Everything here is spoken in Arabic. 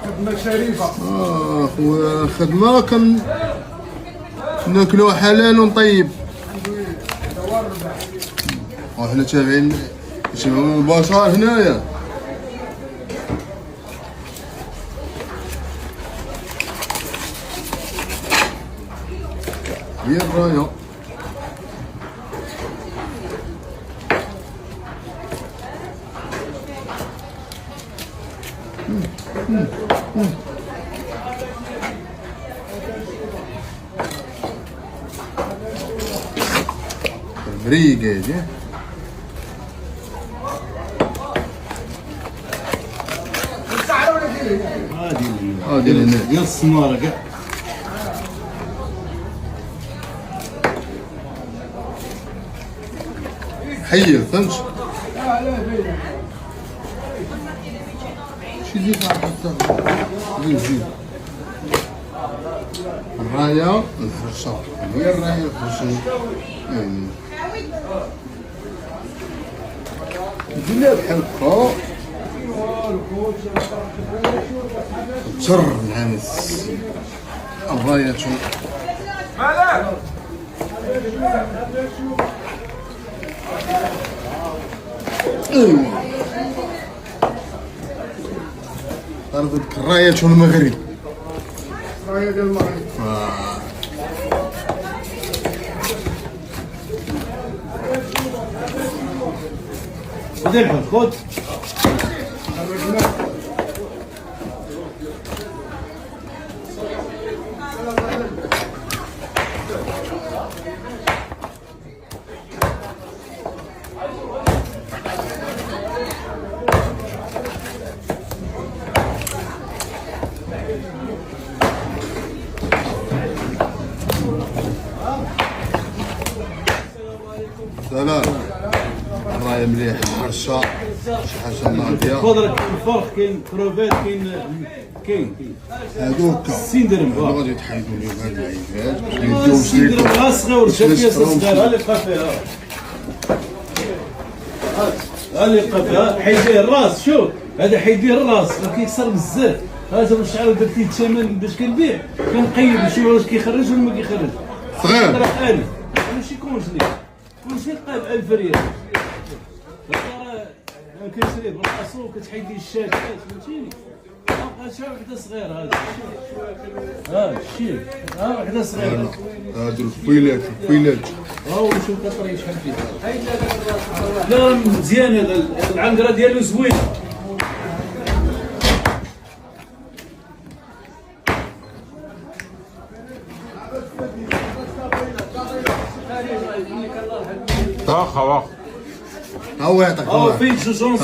خدمة شريفة. خويا الخدمة ناكلو حلال ونطيب. وحنا تابعين البشر هنايا. هي الراية. البريقة هادي. هادي هنا ديال السمارة كاع. حير فهمت. شي زيد زيد الراية الفرشة. هي الراية الفرشة يعني نديرها بحال هكا تر العمس. الراية ايوا عرفت الراية المغرب. راية ديال المغرب. خذ خذ. سلام. الراية مليحة حرشة شي حاجة ناضية. خضرة الفرخ كاين كروفيت كاين هادوك 60 درهم. هادو غادي يتحيدو اليوم هاد العيدات باش 60 درهم غا صغير. شوف فيها صغير. ها اللي بقى فيها. ها اللي بقى فيها. حيد ليه الراس. شوف هذا حيد ليه الراس راه كيكسر بزاف. هذا باش عاود درت ليه الثمن باش كنبيع كنقيد نشوف واش كيخرج ولا ما كيخرج. صغير راه الف ماشي كونجلي. كلشي لقاه ب1000 ريال. راه كنشريه براسو وكتحيد ليه الشاكات فهمتيني. ها شحال وحده صغيره هذا. ها شتي ها وحده صغيره. هادو الفويلات ها هو شوف كطري شحال فيه. لا مزيان هذا العنقره ديالو زوينه. ها هو يعطيك. فين جوج ونص.